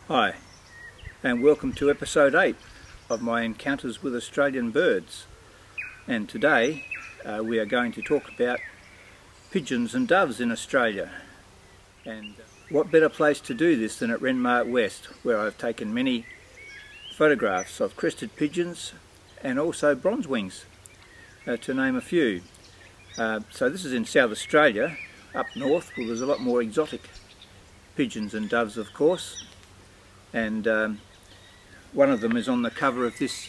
Hi, and welcome to episode 8 of my encounters with Australian birds. And today we are going to talk about pigeons and doves in Australia. And what better place to do this than at Renmark West, where I've taken many photographs of crested pigeons and also bronzewings, to name a few. So this is in South Australia. Up north, well, there's a lot more exotic pigeons and doves, of course. And one of them is on the cover of this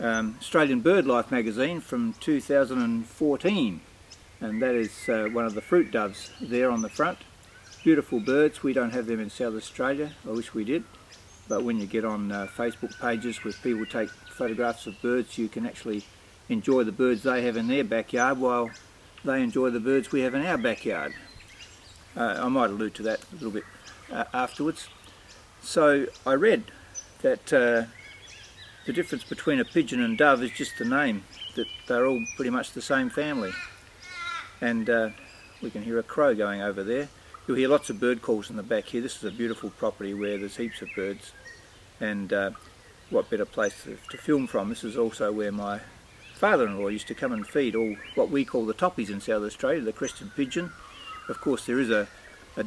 Australian BirdLife magazine from 2014, and that is one of the fruit doves there on the front. Beautiful birds. We don't have them in South Australia. I wish we did, but when you get on Facebook pages where people take photographs of birds, you can actually enjoy the birds they have in their backyard while they enjoy the birds we have in our backyard. I might allude to that a little bit afterwards. So I read that the difference between a pigeon and dove is just the name, that they're all pretty much the same family. And we can hear a crow going over there. You'll hear lots of bird calls in the back here. This is a beautiful property where there's heaps of birds, and what better place to film from. This is also where my father-in-law used to come and feed all what we call the toppies in South Australia, the crested pigeon. Of course there is a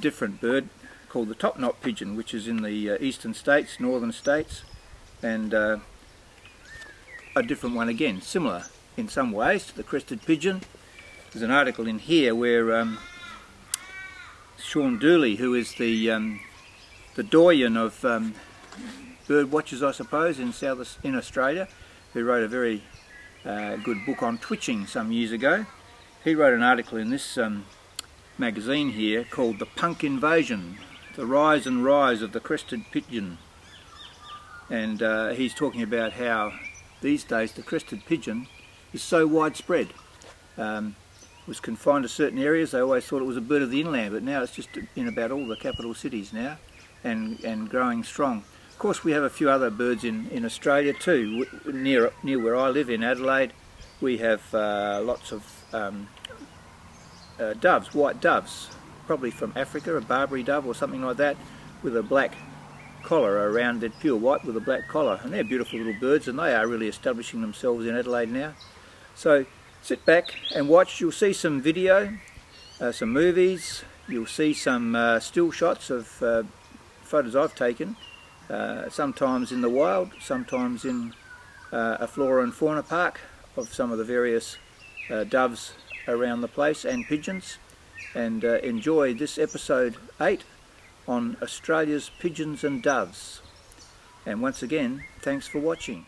different bird called the top-knot pigeon, which is in the eastern states, northern states, and a different one again, similar in some ways to the crested pigeon. There's an article in here where Sean Dooley, who is the doyen of bird watchers, I suppose, in Australia, who wrote a very good book on twitching some years ago. He wrote an article in this magazine here called The Punk Invasion, the rise and rise of the crested pigeon. And he's talking about how these days the crested pigeon is so widespread. It was confined to certain areas. They always thought it was a bird of the inland, but now it's just in about all the capital cities now, and growing strong. Of course we have a few other birds in Australia too. Near where I live in Adelaide, we have lots of doves, white doves, probably from Africa, a Barbary dove or something like that, with a black collar around it, pure white with a black collar. And they're beautiful little birds, and they are really establishing themselves in Adelaide now. So sit back and watch. You'll see some video, some movies, you'll see some still shots of photos I've taken, sometimes in the wild, sometimes in a flora and fauna park, of some of the various doves around the place and pigeons. And enjoy this episode 8 on Australia's pigeons and doves. And once again, thanks for watching.